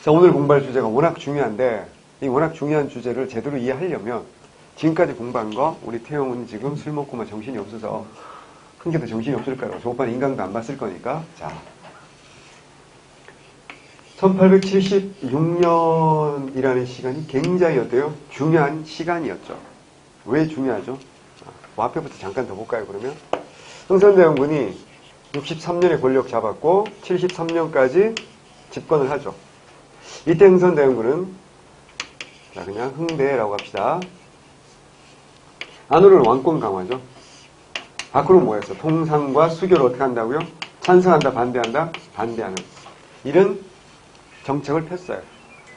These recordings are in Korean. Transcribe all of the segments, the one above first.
자, 오늘 공부할 주제가 워낙 중요한데 이 워낙 중요한 주제를 제대로 이해하려면 지금까지 공부한 거 우리 태용은 지금 술 먹고만 정신이 없어서 한 개도 정신이 없을 거라고. 저 오빠는 인강도 안 봤을 거니까. 자, 1876년이라는 시간이 굉장히 어때요? 중요한 시간이었죠. 왜 중요하죠? 뭐 앞에부터 잠깐 더 볼까요, 그러면? 흥선대원군이 63년에 권력 잡았고 73년까지 집권을 하죠. 이때 흥선대원군은 자, 그냥 흥대라고 합시다. 안으로는 왕권 강화죠. 밖으로 뭐였어? 통상과 수교를 어떻게 한다고요? 찬성한다, 반대한다? 반대하는. 이런 정책을 폈어요.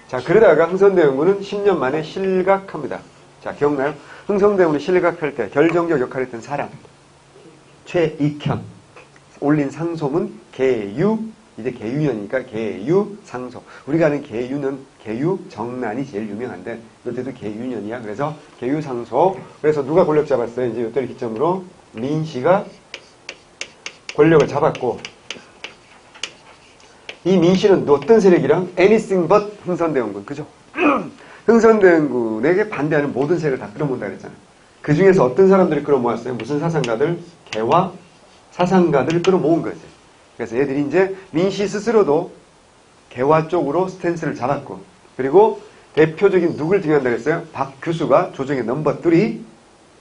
자, 그러다가 흥선대원군은 10년 만에 실각합니다. 자, 기억나요? 흥선대원군이 실각할 때 결정적 역할을 했던 사람. 최익현. 올린 상소문 계유. 이제 계유년이니까 계유 상소. 우리가 아는 계유는 계유 정난이 제일 유명한데 이때도 계유년이야. 그래서 계유 상소. 그래서 누가 권력 잡았어요? 이제 이때를 기점으로 민씨가 권력을 잡았고 이 민씨는 어떤 세력이랑 anything but 흥선대원군. 그죠? 흥선대원군에게 반대하는 모든 세력을 다 끌어모은다 그랬잖아요. 그 중에서 어떤 사람들이 끌어모았어요? 무슨 사상가들? 개화 사상가들을 끌어모은 거죠. 그래서 얘들이 이제 민씨 스스로도 개화 쪽으로 스탠스를 잡았고 그리고 대표적인 누굴 등용한다고 했어요? 박 교수가 조정의 넘버 3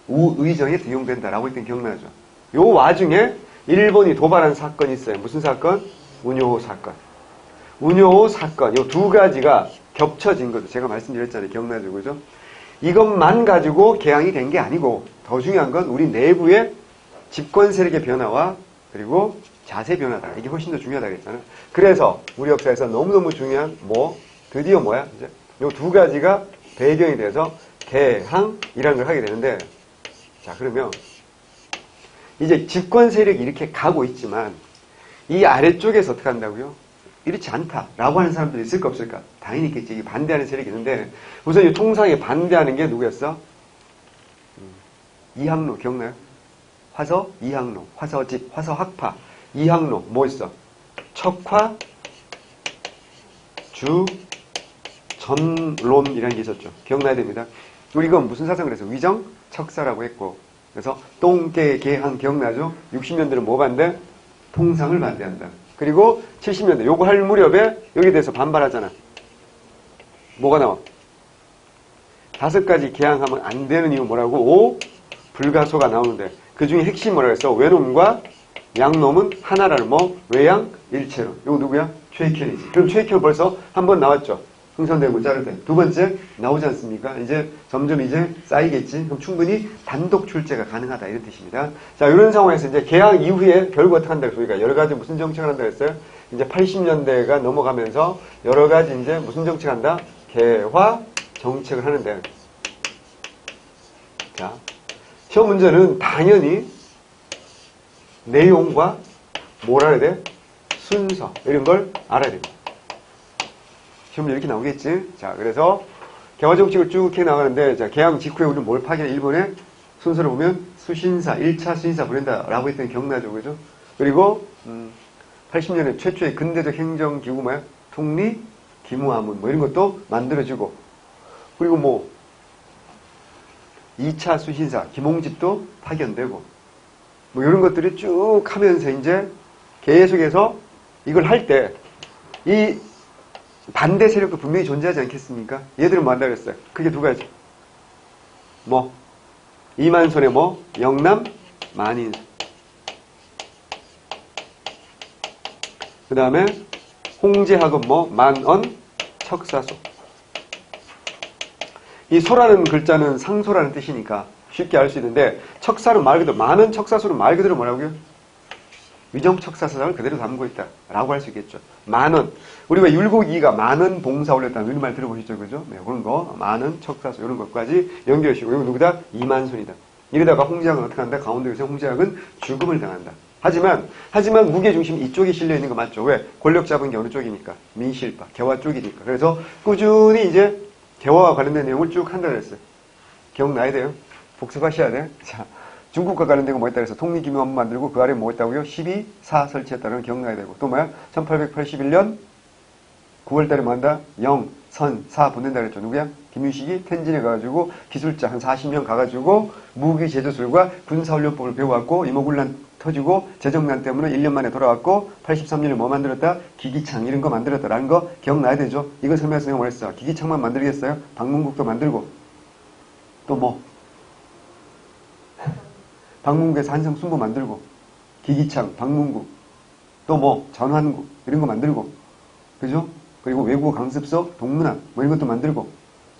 우의정에 등용된다라고 했던 기억나죠? 요 와중에 일본이 도발한 사건이 있어요. 무슨 사건? 운요호 사건. 운요호 사건. 요 두 가지가 겹쳐진 거죠. 제가 말씀드렸잖아요. 기억나죠? 그죠? 이것만 가지고 개항이 된 게 아니고 더 중요한 건 우리 내부의 집권 세력의 변화와 그리고 자세 변화다. 이게 훨씬 더 중요하다 그랬잖아요. 그래서 우리 역사에서 너무너무 중요한 드디어 뭐야? 이제 요 두 가지가 배경이 돼서 개항이라는 걸 하게 되는데 자, 그러면 이제 집권 세력이 이렇게 가고 있지만 이 아래쪽에서 어떻게 한다고요? 이렇지 않다라고 하는 사람들이 있을까 없을까? 당연히 있겠지. 반대하는 세력이 있는데 우선 이 통상에 반대하는 게 누구였어? 이항로 기억나요? 화서 이항로, 화서집, 화서학파, 이항로 뭐 있어? 척화, 주, 전론이라는 게 있었죠. 기억나야 됩니다. 우리 이건 무슨 사상을 해서 위정, 척사라고 했고 그래서 똥개, 개항 기억나죠? 60년대는 뭐 반대? 통상을 반대한다. 그리고 70년대 요거 할 무렵에 여기에 대해서 반발하잖아. 뭐가 나와? 5가지 개항하면 안 되는 이유 뭐라고? 5. 불가소가 나오는데 그 중에 핵심 뭐라고 했어? 외놈과 양놈은 하나라는 외양 일체로. 이거 누구야? 최익현이지. 그럼 최익현 벌써 한 번 나왔죠. 흥선대원군 자를 때. 두 번째 나오지 않습니까? 이제 점점 이제 쌓이겠지. 그럼 충분히 단독 출제가 가능하다 이런 뜻입니다. 자, 이런 상황에서 이제 개항 이후에 결국 어떻게 한다고 저희가 여러 가지 무슨 정책을 한다고 했어요? 이제 80년대가 넘어가면서 여러 가지 이제 무슨 정책을 한다? 개화 정책을 하는데 자, 시험 문제는 당연히 내용과 뭘 알아야 돼? 순서 이런 걸 알아야 됩니다. 시험 문제 이렇게 나오겠지? 자, 그래서 개화 정책을 쭉 해 나가는데 자, 개항 직후에 우리는 뭘 파견해? 일본의 순서를 보면 수신사, 1차 수신사 보낸다라고 했던 기억나죠? 그죠? 그리고 80년에 최초의 근대적 행정기구 뭐야? 통리, 기무하문 이런 것도 만들어지고 그리고 2차 수신사, 김홍집도 파견되고 이런 것들이 쭉 하면서 이제 계속해서 이걸 할 때 이 반대 세력도 분명히 존재하지 않겠습니까? 얘들은 뭐 한다고 했어요? 그게 두 가지. 이만손의 영남, 만인. 그 다음에 홍제학은 만언, 척사소. 이 소라는 글자는 상소라는 뜻이니까 쉽게 알 수 있는데 척사는 말 그대로 만언, 척사소는 말 그대로 뭐라고요? 위정척사사상을 그대로 담고 있다 라고 할 수 있겠죠. 만언. 우리가 율곡이가 만언 봉사 올렸다는 이런 말 들어보셨죠? 그죠? 네, 그런 거 만언, 척사소 이런 것까지 연결시키고 이거 누구다? 이만손이다. 이러다가 홍제학은 어떻게 한다? 가운데에서 홍제학은 죽음을 당한다. 하지만 무게중심이 이쪽에 실려있는 거 맞죠? 왜? 권력 잡은 게 어느 쪽이니까? 민실파, 개화 쪽이니까. 그래서 꾸준히 이제 개화와 관련된 내용을 쭉 한다 그랬어요. 기억나야 돼요. 복습하셔야 돼. 자, 중국과 관련된 거 뭐 했다 그래서 통리기묘원 만들고 그 아래 뭐 했다고요? 12사 설치했다는 기억나야 되고 또 뭐야? 1881년 9월달에 뭐 한다? 영, 선, 사 보낸다 그랬죠. 누구야? 김유식이 텐진에 가가지고 기술자 한 40명 가가지고 무기 제조술과 군사훈련법을 배워왔고 이모군란 터지고 재정난 때문에 1년 만에 돌아왔고 83년에 뭐 만들었다? 기기창 이런 거 만들었다라는 거 기억나야 되죠. 이거 설명해서 내가 뭐랬어? 기기창만 만들겠어요? 방문국도 만들고 또 뭐? 방문국에서 한성순보 만들고 기기창, 방문국 또 뭐? 전환국 이런 거 만들고 그죠? 그리고 외국어 강습소, 동문학 뭐 이런 것도 만들고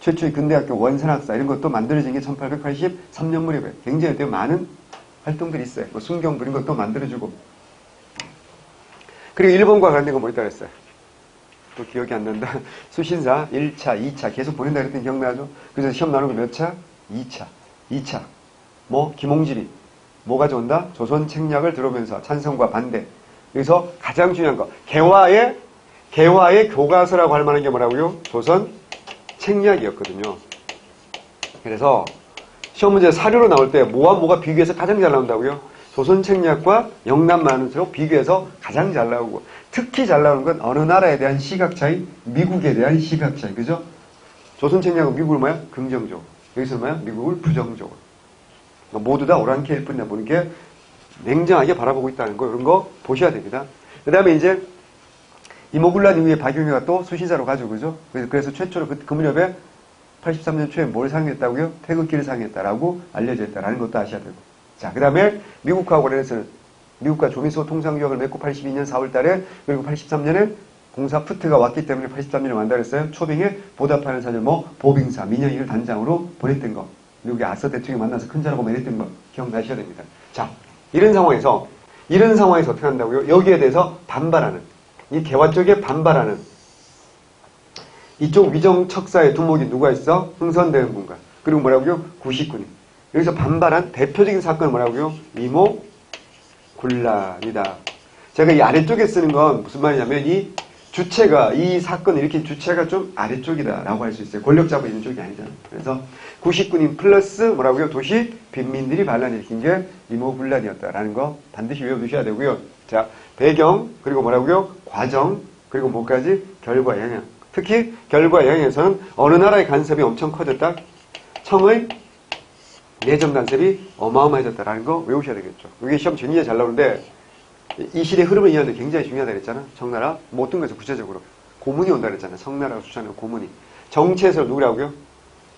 최초의 근대학교 원산학사 이런 것도 만들어진 게 1883년 무렵에 굉장히 되게 많은 활동들이 있어요. 뭐 순경 이런 것도 만들어주고 그리고 일본과 관련된 거 뭐 있다 그랬어요? 또 기억이 안 난다. 수신사 1차, 2차 계속 보낸다 그랬더니 기억나죠? 그래서 시험 나오는 거 몇 차? 2차. 2차. 뭐 김홍길이 뭐 가져온다? 조선 책략을 들어오면서 찬성과 반대. 여기서 가장 중요한 거 개화의 교과서라고 할 만한 게 뭐라고요? 조선 책략이었거든요. 그래서 시험 문제 사료로 나올 때 뭐와 뭐가 비교해서 가장 잘 나온다고요? 조선 책략과 영남 만우스로 비교해서 가장 잘 나오고 특히 잘 나오는 건 어느 나라에 대한 시각 차이? 미국에 대한 시각 차이. 그죠? 조선 책략은 미국을 뭐야? 긍정적으로. 여기서 뭐야? 미국을 부정적으로. 모두 다 오랑캐일 뿐이야 보는 게 냉정하게 바라보고 있다는 거 이런 거 보셔야 됩니다. 그 다음에 이제 이모군란 이후에 박용희가 또 수신사로 가죠. 그죠? 그래서 최초로 그 무렵에 83년 초에 뭘 상했다고요? 태극기를 상했다라고 알려져 있다라는 것도 아셔야 되고. 자, 그 다음에 미국과 관련해서는 미국과 조미소 통상교역을 맺고 82년 4월 달에 그리고 83년에 공사 푸트가 왔기 때문에 83년에 만들었어요. 초빙에 보답하는 사절 뭐 보빙사 민영희를 단장으로 보냈던 거. 미국의 아서 대통령이 만나서 큰 자라고 말했던 거 기억나셔야 됩니다. 자, 이런 상황에서 어떻게 한다고요? 여기에 대해서 반발하는 이 개화 쪽에 반발하는 이쪽 위정척사의 두목이 누가 있어? 흥선대원군과 그리고 뭐라고요? 구식군이 여기서 반발한 대표적인 사건은 뭐라고요? 이모군란이다. 제가 이 아래쪽에 쓰는 건 무슨 말이냐면 이 주체가 이 사건 이렇게 주체가 좀 아래쪽이다라고 할 수 있어요. 권력 잡고 있는 쪽이 아니잖아요. 그래서 구식군인 플러스 뭐라고요? 도시 빈민들이 반란 일으킨 게 이모군란이었다라는 거 반드시 외워두셔야 되고요. 자, 배경 그리고 뭐라고요? 과정 그리고 뭐까지? 결과 영향. 특히 결과 영향에서는 어느 나라의 간섭이 엄청 커졌다? 청의 내정 간섭이 어마어마해졌다라는 거 외우셔야 되겠죠. 이게 시험 진리에 잘 나오는데 이 시대의 흐름을 이해하는 게 굉장히 중요하다 그랬잖아. 청나라 뭐 어떤 거에서 구체적으로 고문이 온다 그랬잖아. 청나라가 주장하는 고문이. 정치해설 누구라고요?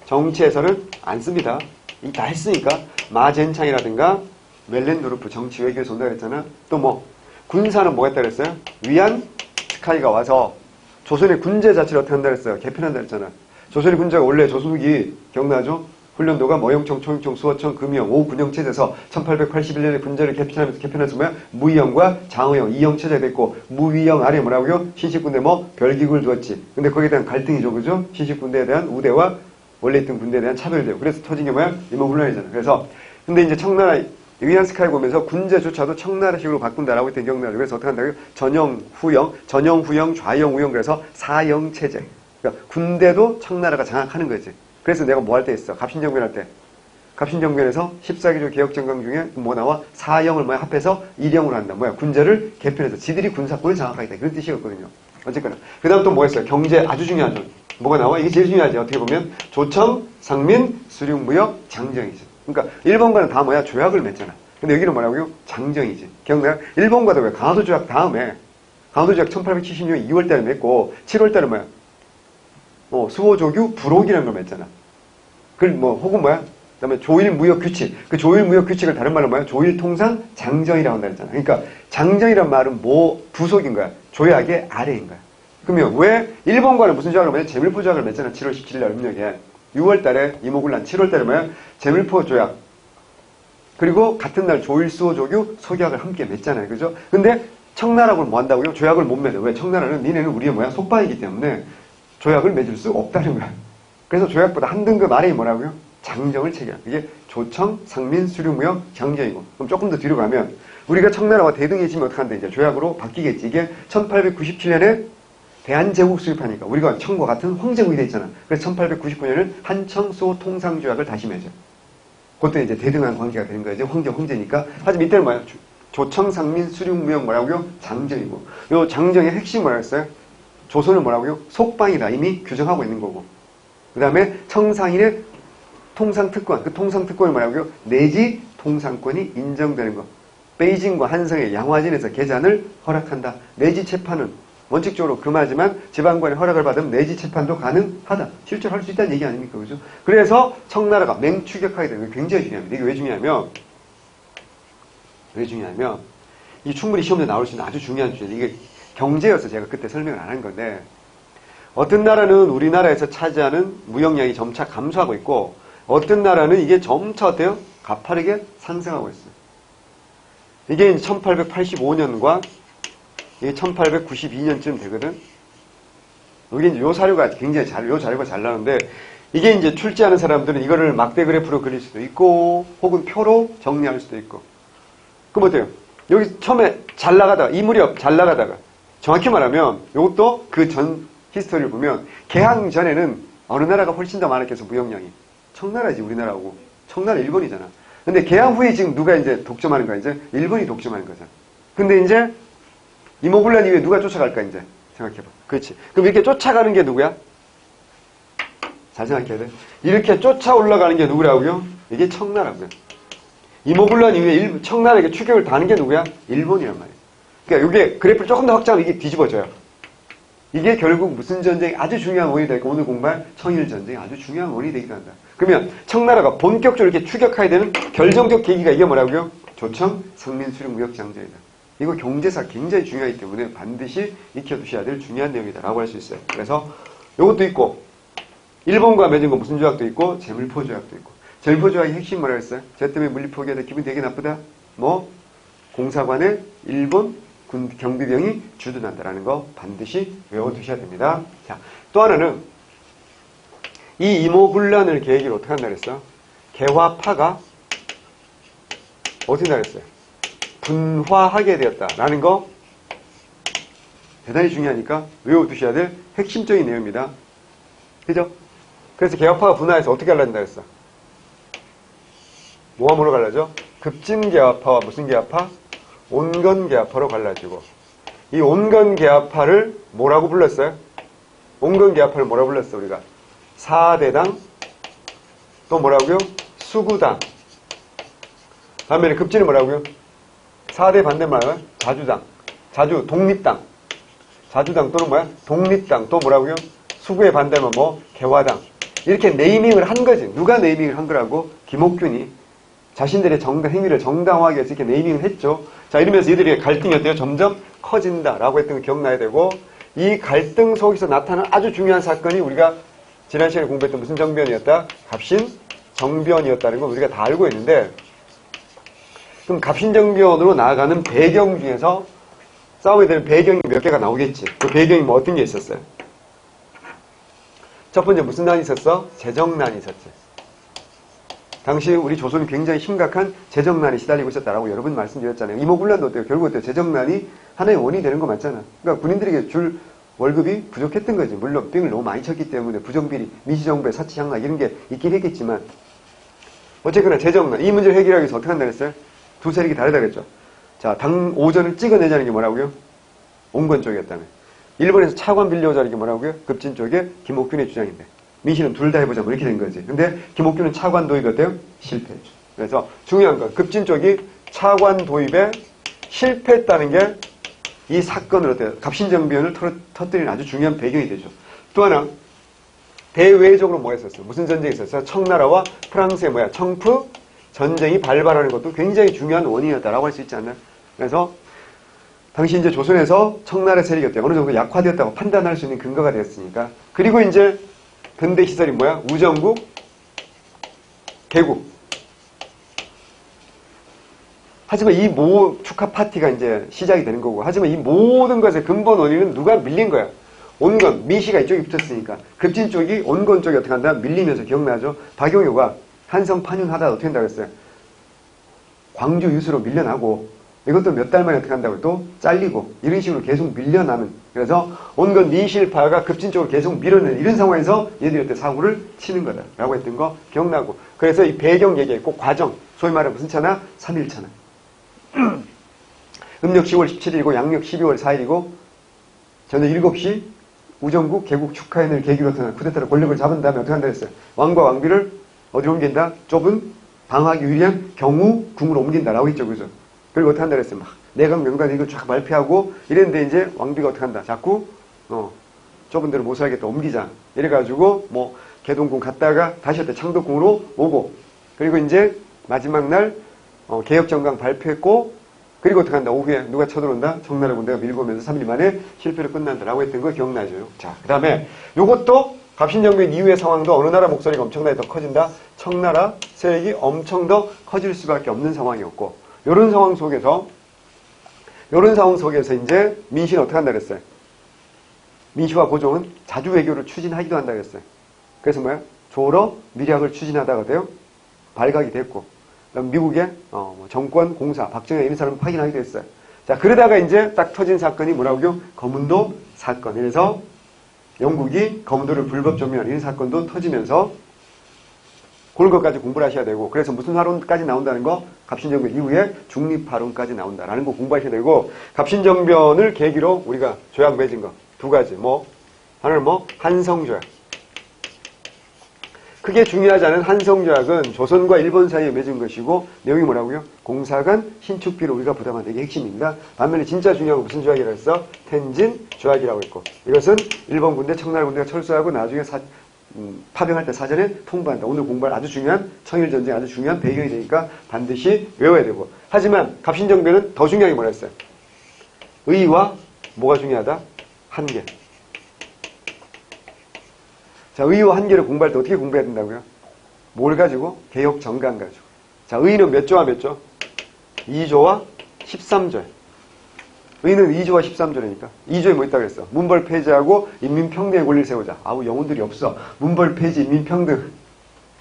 정치해설은 안 씁니다. 이 다 했으니까 마젠창이라든가 멜렌도르프 정치 외교에서 온다 그랬잖아. 또 뭐 군사는 뭐 했다 그랬어요? 위안 스카이가 와서 조선의 군제 자체를 어떻게 한다 그랬어요? 개편한다 그랬잖아. 조선의 군제가 원래 조선국이 기억나죠? 훈련도가 모형청, 초용청, 수호청, 금형, 5군형체제에서 1881년에 군제를 개편하면서 뭐야? 무위형과 장의형, 2형 체제가 됐고 무위형 아래 뭐라고요? 신식군대 뭐 별기구를 두었지. 근데 거기에 대한 갈등이죠. 그죠? 신식군대에 대한 우대와 원래 있던 군대에 대한 차별대요. 그래서 터진 게 뭐야? 이모군란이잖아. 그래서 근데 이제 청나라 위안스카이 보면서 군제조차도 청나라식으로 바꾼다라고 했던 기억나죠. 그래서 어떻게 한다고요? 전형, 후형, 좌형, 우형 그래서 4형 체제. 그러니까 군대도 청나라가 장악하는 거지. 그래서 내가 뭐 할 때 있어? 갑신정변 할 때. 갑신정변에서 14기조 개혁정강 중에 뭐 나와? 4형을 뭐야? 합해서 1형으로 한다. 뭐야? 군제를 개편해서 지들이 군사권을 장악하겠다. 그런 뜻이었거든요. 어쨌거나. 그 다음 또 뭐 했어요? 경제 아주 중요하죠. 뭐가 나와? 이게 제일 중요하지. 어떻게 보면 조청, 상민, 수륙무역, 장정이지. 그러니까 일본과는 다 뭐야? 조약을 맺잖아. 근데 여기는 뭐라고요? 장정이지. 기억나요? 일본과도 왜? 강화도 조약 다음에 강화도 조약 1870년 2월달에 맺고 7월달에 뭐야? 수호조규 부록이라는 걸 맺잖아. 혹은 뭐야? 그 다음에 조일무역규칙. 그 조일무역규칙을 다른 말로 뭐야? 조일통상 장정이라고 한다 했잖아. 그러니까 장정이란 말은 뭐 부속인 거야? 조약의 아래인 거야. 그러면 왜 일본과는 무슨 조약을 맺냐? 제밀포 조약을 맺잖아. 7월 17일 음력에. 6월달에 이모군란, 7월달에 뭐야? 제밀포 조약. 그리고 같은 날 조일수호조규 소계약을 함께 맺잖아요. 그죠? 근데 청나라하고는 뭐 한다고요? 조약을 못 맺어. 왜? 청나라는 니네는 우리의 뭐야? 속바이기 때문에 조약을 맺을 수 없다는 거야. 그래서 조약보다 한 등급 아래에 뭐라고요? 장정을 체결. 이게 조청, 상민, 수륙무역, 장정이고. 그럼 조금 더 뒤로 가면 우리가 청나라와 대등해지면 어떡한다? 이제 조약으로 바뀌겠지. 이게 1897년에 대한제국 수립하니까 우리가 청과 같은 황제국이 됐잖아. 그래서 1899년에는 한청수호 통상조약을 다시 맺어. 그것도 이제 대등한 관계가 되는 거예요. 황제니까. 하지만 이때는 뭐야? 조청, 상민, 수륙무역 뭐라고요? 장정이고. 요 장정의 핵심 뭐라 했어요? 조선은 뭐라고요? 속방이다. 이미 규정하고 있는 거고. 그 다음에 청상인의 통상특권. 그 통상특권이 뭐라고요? 내지 통상권이 인정되는 것. 베이징과 한성의 양화진에서 계잔을 허락한다. 내지 재판은 원칙적으로 금하지만 지방관의 허락을 받으면 내지 재판도 가능하다. 실제로 할 수 있다는 얘기 아닙니까? 그죠? 그래서 청나라가 맹추격하게 되는 게 굉장히 중요합니다. 이게 왜 중요하냐면 이 충분히 시험에 나올 수 있는 아주 중요한 주제. 이게 경제여서 제가 그때 설명을 안 한 건데 어떤 나라는 우리나라에서 차지하는 무역량이 점차 감소하고 있고 어떤 나라는 이게 점차 어때요? 가파르게 상승하고 있어요. 이게 이제 1885년과 이게 1892년쯤 되거든. 여기 이제 요 사료가 굉장히 요 자료가 잘 나오는데 이게 이제 출제하는 사람들은 이거를 막대 그래프로 그릴 수도 있고 혹은 표로 정리할 수도 있고. 그럼 어때요? 여기 처음에 잘 나가다가 이 무렵 잘 나가다가 정확히 말하면 이것도 그 전 히스토리를 보면 개항 전에는 어느 나라가 훨씬 더 많았겠어 무역량이. 청나라지 우리나라하고. 청나라 일본이잖아. 근데 개항 후에 지금 누가 이제 독점하는 거야 이제? 일본이 독점하는 거잖아. 근데 이제 이모군란 이후에 누가 쫓아갈까 이제? 생각해봐. 그렇지. 그럼 이렇게 쫓아가는 게 누구야? 잘 생각해야 돼. 이렇게 쫓아 올라가는 게 누구라고요? 이게 청나라고요. 이모군란 이후에 청나라에게 추격을 다는 게 누구야? 일본이란 말이에요. 그러니까 이게 그래프를 조금 더 확장하면 이게 뒤집어져요. 이게 결국 무슨 전쟁이 아주 중요한 원인이 될까? 오늘 공부할 청일전쟁이 아주 중요한 원인이 되기도 한다. 그러면 청나라가 본격적으로 이렇게 추격하게 되는 결정적 계기가 이게 뭐라고요? 조청 상민수령 무역장전이다. 이거 경제사 굉장히 중요하기 때문에 반드시 익혀두셔야 될 중요한 내용이다 라고 할 수 있어요. 그래서 이것도 있고 일본과 맺은 거 무슨 조약도 있고 재물포 조약도 있고 재물포 조약의 핵심 뭐라고 했어요? 쟤 때문에 물리 포기하다 기분 되게 나쁘다? 뭐 공사관에 일본 경비병이 주둔한다라는 거 반드시 외워두셔야 됩니다. 자, 또 하나는 이 이모군란을 계기로 어떻게 한다 그랬어? 개화파가 어떻게 한다 그랬어요? 분화하게 되었다라는 거 대단히 중요하니까 외워두셔야 될 핵심적인 내용입니다. 그죠? 그래서 개화파가 분화해서 어떻게 갈라진다 그랬어? 뭐와 뭐로 갈라져? 급진개화파와 무슨 개화파? 온건개화파로 갈라지고 이 온건개화파를 뭐라고 불렀어요? 온건개화파를 뭐라고 불렀어 우리가? 사대당 또 뭐라고요? 수구당 다음에는 급진은 뭐라고요? 4대 반대말은 자주당 자주 독립당 자주당 또는 뭐야? 독립당 또 뭐라고요? 수구의 반대면 뭐? 개화당 이렇게 네이밍을 한 거지. 누가 네이밍을 한 거라고? 김옥균이 자신들의 행위를 정당화하기 위해서 이렇게 네이밍을 했죠. 자, 이러면서 이들의 갈등이 어때요? 점점 커진다라고 했던 거 기억나야 되고 이 갈등 속에서 나타나는 아주 중요한 사건이 우리가 지난 시간에 공부했던 무슨 정변이었다? 갑신정변이었다는 걸 우리가 다 알고 있는데 그럼 갑신정변으로 나아가는 배경 중에서 싸우게 되는 배경이 몇 개가 나오겠지. 그 배경이 뭐 어떤 게 있었어요? 첫 번째 무슨 난이 있었어? 재정난이 있었지. 당시 우리 조선이 굉장히 심각한 재정난이 시달리고 있었다라고 여러 번 말씀드렸잖아요. 이모군란도 어때요? 결국 어때요? 재정난이 하나의 원인이 되는 거 맞잖아. 그러니까 군인들에게 줄 월급이 부족했던 거지. 물론 병을 너무 많이 쳤기 때문에 부정비리, 민시정부의 사치향락 이런 게 있긴 했겠지만 어쨌거나 재정난, 이 문제를 해결하기 위해서 어떻게 한다 그랬어요? 두 세력이 다르다 그랬죠. 자, 당 오전을 찍어내자는 게 뭐라고요? 온건 쪽이었다며. 일본에서 차관 빌려오자는 게 뭐라고요? 급진 쪽에 김옥균의 주장인데. 민씨는 둘 다 해보자 뭐 이렇게 된 거지. 근데 김옥균은 차관 도입이 어때요? 실패했죠. 그래서 중요한 건 급진 쪽이 차관 도입에 실패했다는 게 이 사건을 어때요? 갑신정변을 터뜨리는 아주 중요한 배경이 되죠. 또 하나 대외적으로 뭐 했었어요? 무슨 전쟁이 있었어요? 청나라와 프랑스의 뭐야? 청프 전쟁이 발발하는 것도 굉장히 중요한 원인이었다라고 할 수 있지 않나요? 그래서 당시 이제 조선에서 청나라 세력이 어때요? 어느 정도 약화되었다고 판단할 수 있는 근거가 되었으니까. 그리고 이제 근대 시설이 뭐야? 우정국, 개국. 하지만 이 축하 파티가 이제 시작이 되는 거고. 하지만 이 모든 것의 근본 원인은 누가 밀린 거야? 온건, 민씨가 이쪽에 붙었으니까. 급진 쪽이 온건 쪽이 어떻게 한다? 밀리면서 기억나죠? 박용효가 한성 판윤하다 어떻게 한다고 했어요? 광주 유수로 밀려나고 이것도 몇 달 만에 어떻게 한다고 또 잘리고 이런 식으로 계속 밀려나는 그래서 온건 민실파가 급진 쪽으로 계속 밀어내는 이런 상황에서 얘들이 어때 사고를 치는 거다 라고 했던 거 기억나고 그래서 이 배경 얘기했고 과정 소위 말해 무슨 차나? 3일차나 음력 10월 17일이고 양력 12월 4일이고 저녁 7시 우정국 개국 축하회를 계기로 쿠데타로 권력을 잡은 다음에 어떻게 한다 했어요? 왕과 왕비를 어디로 옮긴다? 좁은 방어하기 유리한 경우궁으로 옮긴다라고 했죠. 그죠? 그리고 어떻게 한다 그랬어요? 막 내각 명단 이걸 쫙 발표하고 이랬는데 이제 왕비가 어떻게 한다? 자꾸 좁은 데로 못 살겠다. 옮기자. 이래가지고 뭐 개동궁 갔다가 다시 어때 창덕궁으로 오고 그리고 이제 마지막 날 개혁정강 발표했고 그리고 어떻게 한다? 오후에 누가 쳐들어온다? 청나라 군대가 밀고 오면서 3일 만에 실패로 끝난다라고 했던 거 기억나죠? 자, 그 다음에 요것도 갑신정변 이후의 상황도 어느 나라 목소리가 엄청나게 더 커진다? 청나라 세력이 엄청 더 커질 수밖에 없는 상황이었고 요런 상황 속에서 이제 민씨는 어떻게 한다 그랬어요? 민씨와 고종은 자주 외교를 추진하기도 한다 그랬어요. 그래서 뭐야? 조러 밀약을 추진하다가 돼요. 발각이 됐고 그럼 미국의 정권 공사 박정희 이런 사람 확인하기도 했어요. 자 그러다가 이제 딱 터진 사건이 뭐라고요? 거문도 사건. 그래서 영국이 거문도를 불법 점유한 이런 사건도 터지면서 그런 것까지 공부를 하셔야 되고 그래서 무슨 화론까지 나온다는 거? 갑신정변 이후에 중립화론까지 나온다라는 거 공부하셔야 되고 갑신정변을 계기로 우리가 조약 맺은 거 두 가지 하나는 한성조약. 크게 중요하지 않은 한성조약은 조선과 일본 사이에 맺은 것이고 내용이 뭐라고요? 공사간 신축비를 우리가 부담한다. 이게 핵심입니다. 반면에 진짜 중요한 건 무슨 조약이라고 했어? 텐진 조약이라고 했고 이것은 일본 군대, 청나라 군대가 철수하고 나중에 파병할 때 사전에 통보한다. 오늘 공부할 아주 중요한 청일전쟁 아주 중요한 배경이 되니까 반드시 외워야 되고 하지만 갑신정변은 더 중요한 게 뭐라 했어요? 의와 뭐가 중요하다? 한계. 자, 의와 한계를 공부할 때 어떻게 공부해야 된다고요? 뭘 가지고? 개혁 정강 가지고. 자, 의는 몇 조와 몇 조? 2조와 13조에. 의는 2조와 13조라니까. 2조에 뭐 있다고 그랬어? 문벌 폐지하고 인민평등의 권리를 세우자. 아우, 영혼들이 없어. 문벌 폐지, 인민평등.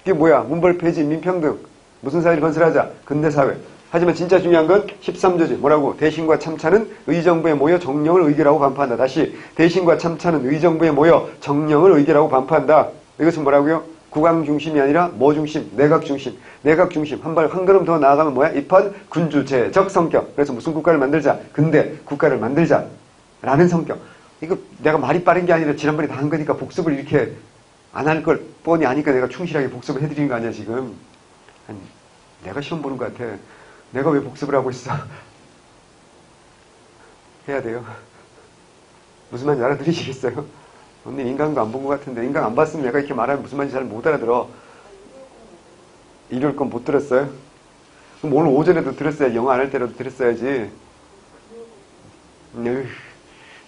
이게 뭐야? 문벌 폐지, 인민평등. 무슨 사회를 건설하자? 근대사회. 하지만 진짜 중요한 건 13조지. 뭐라고? 대신과 참차는 의정부에 모여 정령을 의결하고 반포한다. 다시 대신과 참차는 의정부에 모여 정령을 의결하고 반포한다. 이것은 뭐라고요? 국왕 중심이 아니라 뭐 중심? 내각 중심. 내각 중심. 한 걸음 더 나아가면 뭐야? 입헌 군주제적 성격. 그래서 무슨 국가를 만들자? 근대 국가를 만들자. 라는 성격. 이거 내가 말이 빠른 게 아니라 지난번에 다 한 거니까 복습을 이렇게 안 할 걸 뻔히 아니까 내가 충실하게 복습을 해드리는 거 아니야 지금. 아니, 내가 시험 보는 것 같아. 내가 왜 복습을 하고 있어? 해야 돼요. 무슨 말인지 알아들으시겠어요? 언니 인강도 안 본 것 같은데 인강 안 봤으면 내가 이렇게 말하면 무슨 말인지 잘 못 알아들어. 일요일 건 못 들었어요? 그럼 오늘 오전에도 들었어야지. 영어 안 할 때라도 들었어야지.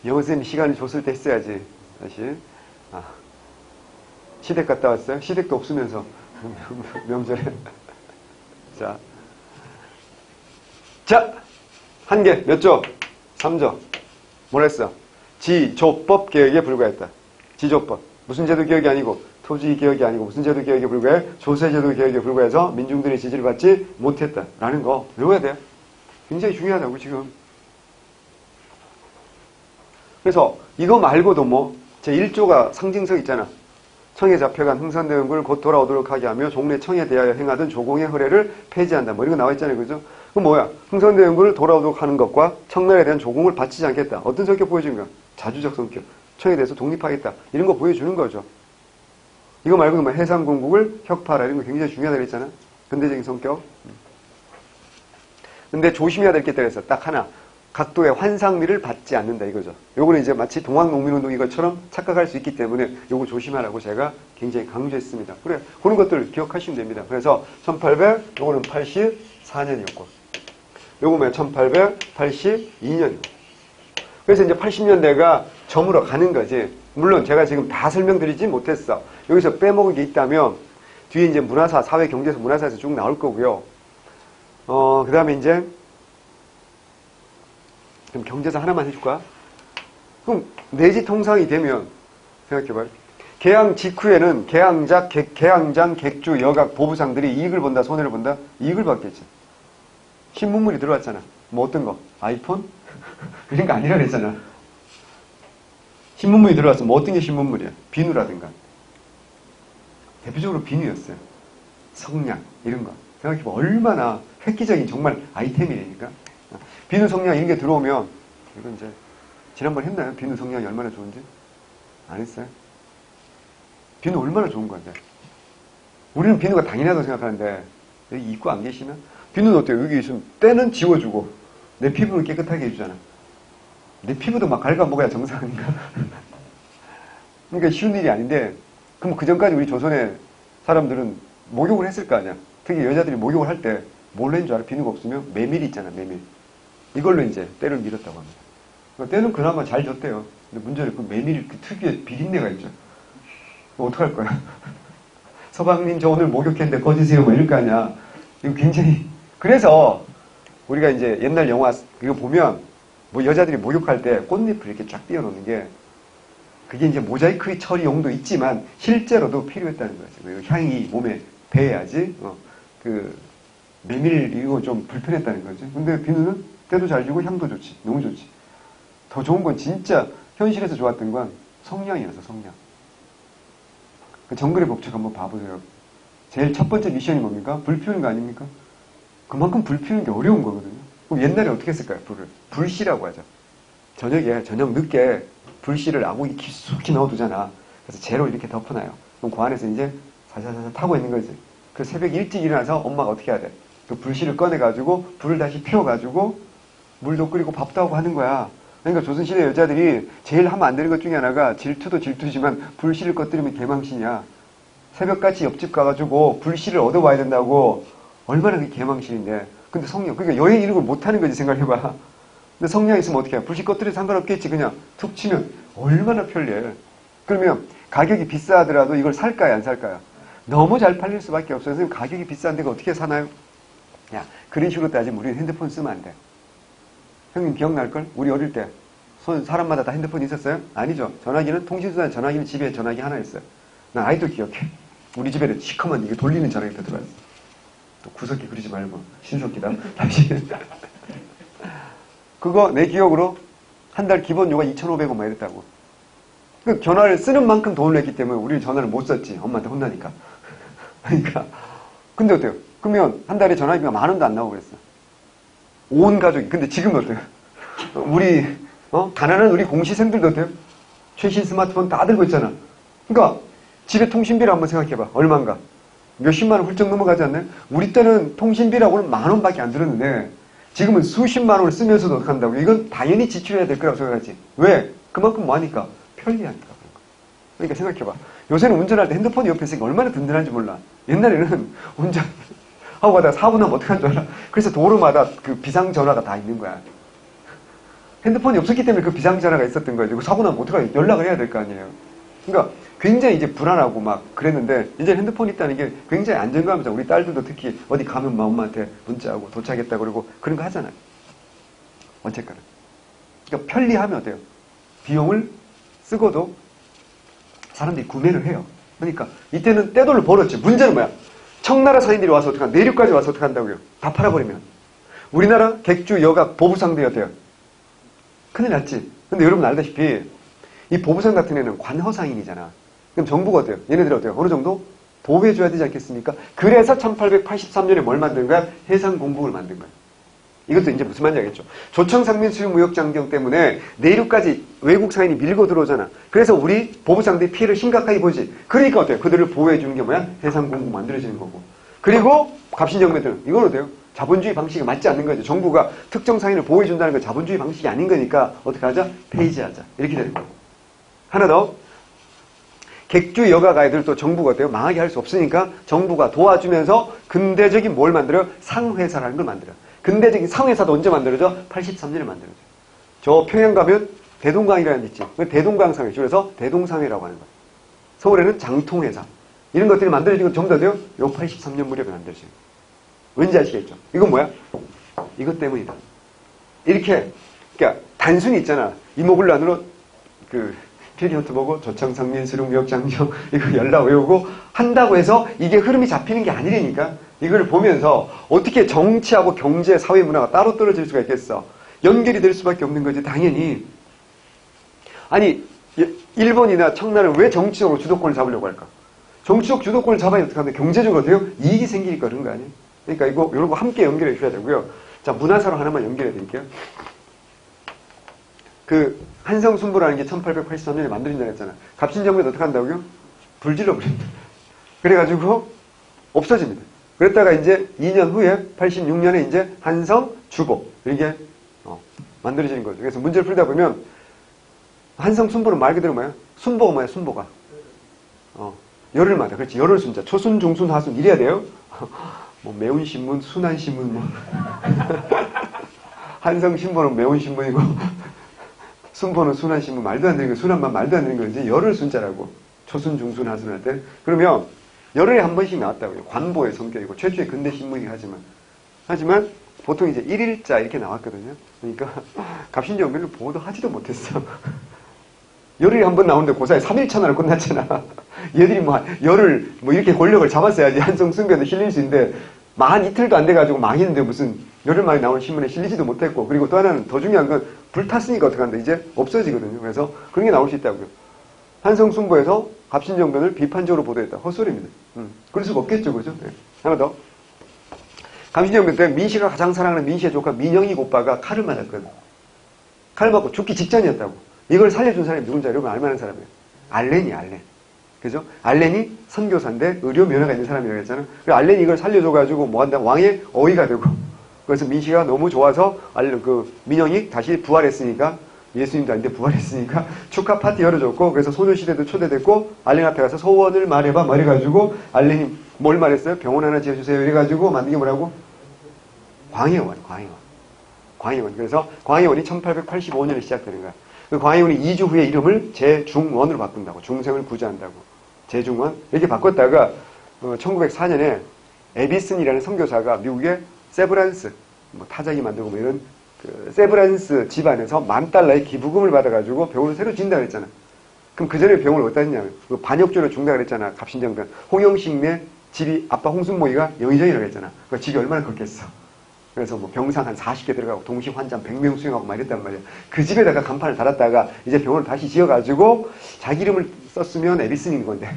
영어 쌤이 시간을 줬을 때 했어야지. 다시. 시댁 갔다 왔어요? 시댁도 없으면서 명절에. 자, 한계 몇 조? 3조. 뭐라 했어? 지조법 개혁에 불과했다. 지조법. 무슨 제도 개혁이 아니고 토지 개혁이 아니고 무슨 제도 개혁에 불과해? 조세제도 개혁에 불과해서 민중들의 지지를 받지 못했다라는 거 외워야 돼. 굉장히 중요하다고 지금. 그래서 이거 말고도 제1조가 상징성 있잖아. 청에 잡혀간 흥선대원군을 곧 돌아오도록 하게 하며 종래 청에 대하여 행하던 조공의 허례를 폐지한다. 이런 거 나와 있잖아요. 그죠? 그럼 뭐야? 흥선대원군을 돌아오도록 하는 것과 청나라에 대한 조공을 바치지 않겠다. 어떤 성격 보여주는 거야? 자주적 성격. 청에 대해서 독립하겠다. 이런 거 보여주는 거죠. 이거 말고 해상공국을 혁파하라. 이런 거 굉장히 중요하다고 했잖아. 근대적인 성격. 근데 조심해야 될 게 있다고 했어. 딱 하나. 각도의 환상미를 받지 않는다 이거죠. 요거는 이제 마치 동학농민운동 이것처럼 착각할 수 있기 때문에 요거 조심하라고 제가 굉장히 강조했습니다. 그래, 그런 것들 기억하시면 됩니다. 그래서 1800, 요거는 84년이었고, 요거는 1882년이고. 그래서 이제 80년대가 저물어 가는 거지. 물론 제가 지금 다 설명드리지 못했어. 여기서 빼먹은 게 있다면 뒤에 이제 문화사, 사회, 경제에서 문화사에서 쭉 나올 거고요. 그 다음에 이제 그럼 경제사 하나만 해줄까? 그럼 내지 통상이 되면 생각해봐요. 개항 직후에는 개항장, 객주, 여각, 보부상들이 이익을 본다, 손해를 본다? 이익을 받겠지. 신문물이 들어왔잖아. 뭐 어떤 거? 아이폰? 그런 거 아니라 그랬잖아. 신문물이 들어왔어. 뭐 어떤 게 신문물이야? 비누라든가. 대표적으로 비누였어요. 성냥 이런 거. 생각해봐. 얼마나 획기적인 정말 아이템이니까. 비누 성냥 이런 게 들어오면 이건 이제 지난번 했나요? 비누 성냥이 얼마나 좋은지? 안 했어요? 비누 얼마나 좋은 건데. 우리는 비누가 당연하다고 생각하는데 여기 입고 안 계시면 비누는 어때요? 여기 있으면 때는 지워주고 내 피부를 깨끗하게 해주잖아. 내 피부도 막 갉아먹어야 정상 아닌가? 그러니까 쉬운 일이 아닌데 그럼 그 전까지 우리 조선의 사람들은 목욕을 했을 거 아니야. 특히 여자들이 목욕을 할 때 뭘 했는 줄 알아? 비누가 없으면 메밀이 있잖아. 메밀. 이걸로 이제 때를 밀었다고 합니다. 그러니까 때는 그나마 잘 졌대요. 근데 문제는 그 메밀 그 특유의 비린내가 있죠. 어떡할 거야? 서방님 저 오늘 목욕했는데 꺼지세요 뭐 이럴 거 아니야. 이거 굉장히 그래서 우리가 이제 옛날 영화 이거 보면 뭐 여자들이 목욕할 때 꽃잎을 이렇게 쫙 띄워놓는 게 그게 이제 모자이크 처리 용도 있지만 실제로도 필요했다는 거죠. 향이 몸에 배야지. 그 메밀 이거 좀 불편했다는 거지. 근데 비누는 때도 잘 주고 향도 좋지. 너무 좋지. 더 좋은 건 진짜 현실에서 좋았던 건 성냥이라서 성냥. 그 정글의 법칙 한번 봐보세요. 제일 첫 번째 미션이 뭡니까? 불 피우는 거 아닙니까? 그만큼 불 피우는 게 어려운 거거든요. 그럼 옛날에 어떻게 했을까요? 불을. 불씨라고 하죠. 저녁 늦게 불씨를 아궁이 깊숙이 넣어두잖아. 그래서 재로 이렇게 덮어놔요. 그럼 그 안에서 이제 사사사사 타고 있는 거지. 그 새벽 일찍 일어나서 엄마가 어떻게 해야 돼? 그 불씨를 꺼내가지고 불을 다시 피워가지고 물도 끓이고 밥도 하고 하는 거야. 그러니까 조선시대 여자들이 제일 하면 안 되는 것 중에 하나가 질투도 질투지만 불씨를 꺼뜨리면 개망신이야. 새벽같이 옆집 가가지고 불씨를 얻어와야 된다고 얼마나 그게 개망신인데. 근데 성냥, 그러니까 여행 이런 걸 못하는 거지 생각해봐. 근데 성냥 있으면 어떻게 해? 불씨 꺼뜨려도 상관없겠지. 그냥 툭 치면 얼마나 편리해. 그러면 가격이 비싸더라도 이걸 살까요? 안 살까요? 너무 잘 팔릴 수밖에 없어요. 선생님 가격이 비싼 데가 어떻게 사나요? 야, 그런 식으로 따지면 우리는 핸드폰 쓰면 안 돼. 형님 기억날걸? 우리 어릴 때 사람마다 다 핸드폰 있었어요? 아니죠. 전화기는 통신수단 전화기는 집에 전화기 하나 있어요. 난 아직도 기억해. 우리 집에는 시커먼 이게 돌리는 전화기가 들어왔어. 또 구석기 그러지 말고 신석기다. 다시 그거 내 기억으로 한 달 기본 요가 2,500원 막 이랬다고. 그 전화를 쓰는 만큼 돈을 냈기 때문에 우리 전화를 못 썼지. 엄마한테 혼나니까. 그러니까 근데 어때요? 그러면 한 달에 전화비가 10,000원도 안 나오고 그랬어. 온 가족이. 근데 지금은 어때요? 우리 가난한 우리 공시생들도 어때요? 최신 스마트폰 다 들고 있잖아. 그러니까 집에 통신비를 한번 생각해봐. 얼마인가? 몇십만 원 훌쩍 넘어가지 않나요? 우리 때는 통신비라고는 10,000원밖에 안 들었는데 지금은 수십만 원을 쓰면서도 어떻게 한다고? 이건 당연히 지출해야 될 거라고 생각하지. 왜? 그만큼 뭐 하니까? 편리하니까. 그러니까 생각해봐. 요새는 운전할 때 핸드폰이 옆에 있으니까 얼마나 든든한지 몰라. 옛날에는 운전하고 가다가 사고 나면 어떡한 줄 알아? 그래서 도로마다 그 비상전화가 다 있는 거야. 핸드폰이 없었기 때문에 그 비상전화가 있었던 거지. 사고 나면 어떡하냐? 연락을 해야 될 거 아니에요. 그러니까 굉장히 이제 불안하고 막 그랬는데 이제 핸드폰이 있다는 게 굉장히 안정감이잖아. 우리 딸들도 특히 어디 가면 엄마한테 문자하고 도착했다 그러고 그런 거 하잖아요. 어쨌거나. 그러니까 편리하면 어때요? 비용을 쓰고도 사람들이 구매를 해요. 그러니까 이때는 떼돈을 벌었지. 문제는 뭐야? 청나라 상인들이 와서 어떡한 내륙까지 와서 어떻게 한다고요? 다 팔아버리면. 우리나라 객주, 여각, 보부상들이 어때요? 큰일 났지. 근데 여러분 알다시피 이 보부상 같은 애는 관허상인이잖아. 그럼 정부가 어때요? 얘네들이 어때요? 어느 정도 보호해줘야 되지 않겠습니까? 그래서 1883년에 뭘 만든 거야? 해상공국을 만든 거야. 이것도 이제 무슨 말인지 알겠죠? 조청상민 수유무역장경 때문에 내륙까지 외국 상인이 밀고 들어오잖아. 그래서 우리 보부상들이 피해를 심각하게 보지. 그러니까 어때요? 그들을 보호해주는 게 뭐야? 해상공국 만들어지는 거고. 그리고 갑신정매들은 이건 어때요? 자본주의 방식이 맞지 않는 거죠. 정부가 특정 상인을 보호해준다는 건 자본주의 방식이 아닌 거니까 어떻게 하자? 폐지하자. 이렇게 되는 거고. 하나 더. 객주 여가 가이드를 또 정부가 어때요? 망하게 할 수 없으니까 정부가 도와주면서 근대적인 뭘 만들어요? 상회사라는 걸 만들어요. 근대적인 상회사도 언제 만들어져? 83년에 만들어져. 저 평양 가면 대동강이라는 데 있지. 대동강상회. 그래서 대동상회라고 하는 거예요. 서울에는 장통회사. 이런 것들이 만들어진 건 전부 다 돼요? 요 83년 무렵에 만들어져요. 왠지 아시겠죠? 이건 뭐야? 이것 때문이다. 이렇게, 그러니까 단순히 있잖아. 이모글란으로 피리어트 보고 조청상민 수룡무역장경 이거 연락 외우고 한다고 해서 이게 흐름이 잡히는 게 아니라니까. 이걸 보면서 어떻게 정치하고 경제, 사회, 문화가 따로 떨어질 수가 있겠어. 연결이 될 수밖에 없는 거지. 당연히. 아니 일본이나 청나라는 왜 정치적으로 주도권을 잡으려고 할까? 정치적 주도권을 잡아야 어떻게 하면 경제적으로 어때요? 이익이 생기니까 그런 거 아니에요? 그러니까 이런 거 함께 연결해 주셔야 되고요. 자, 문화사로 하나만 연결해 드릴게요. 그 한성순보라는 게 1883년에 만들어진다고 했잖아. 갑신정부에서 어떻게 한다고요? 불질러 버립니다. 그래가지고 없어집니다. 그랬다가 이제 2년 후에 86년에 이제 한성주보 이게 만들어지는 거죠. 그래서 문제를 풀다 보면 한성순보는 말 그대로 뭐야? 순보가 뭐야? 순보가 열흘마다 그렇지. 열흘 순자 초순 중순 하순 이래야 돼요. 뭐 매운 신문 순한 신문 뭐 한성신보는 매운 신문이고 순보는 순한 신문 말도 안 되는 거 순한만 말도 안 되는 거 이제 열흘 순자라고 초순 중순 하순 할 때 그러면 열흘에 한 번씩 나왔다고요. 관보의 성격이고 최초의 근대 신문이긴 하지만 보통 이제 1일자 이렇게 나왔거든요. 그러니까 갑신정변을 보도하지도 못했어. 열흘에 한 번 나오는데 고사에 3일천하로 끝났잖아. 얘들이 뭐 열흘 뭐 이렇게 권력을 잡았어야지 한성순변에 실릴 수 있는데 만 이틀도 안 돼가지고 망했는데 무슨 열흘 만에 나온 신문에 실리지도 못했고 그리고 또 하나는 더 중요한 건 불탔으니까 어떡한다. 이제 없어지거든요. 그래서 그런 게 나올 수 있다고요. 한성순보에서 갑신정변을 비판적으로 보도했다. 헛소리입니다. 그럴 수가 없겠죠. 그죠? 네. 하나 더. 갑신정변 때 민씨가 가장 사랑하는 민씨의 조카 민영익 오빠가 칼을 맞았거든. 칼을 맞고 죽기 직전이었다고. 이걸 살려준 사람이 누군지 여러분 알만한 사람이에요. 알렌이. 그죠? 알렌이 선교사인데 의료 면허가 있는 사람이라고 했잖아. 알렌이 이걸 살려줘가지고 뭐 한다? 왕의 어이가 되고. 그래서 민씨가 너무 좋아서 민영이 다시 부활했으니까 예수님도 아닌데 부활했으니까 축하 파티 열어줬고 그래서 소녀시대도 초대됐고 알렌 앞에 가서 소원을 말해봐 말해가지고 알렌이 뭘 말했어요? 병원 하나 지어주세요 이래가지고 만든 게 뭐라고? 광해원. 그래서 광해원이 1885년에 시작되는 거야. 그 광해원이 2주 후에 이름을 제중원으로 바꾼다고. 중생을 구제한다고. 제중원 이렇게 바꿨다가 1904년에 에비슨이라는 선교사가 미국의 세브란스 뭐 타자기 만들고 뭐 이런 그 세브란스 집안에서 $10,000의 기부금을 받아가지고 병원을 새로 짓는다 그랬잖아. 그럼 그 전에 병원을 어디다 했냐면 그 반역죄로 죽는다 그랬잖아. 갑신정변. 홍영식네 집이 아빠 홍순모이가 영의정이라고 했잖아. 그 집이 얼마나 컸겠어. 그래서 뭐 병상 한 40개 들어가고 동시 환자 100명 수용하고 막 이랬단 말이야. 그 집에다가 간판을 달았다가 이제 병원을 다시 지어가지고 자기 이름을 썼으면 에비슨인 건데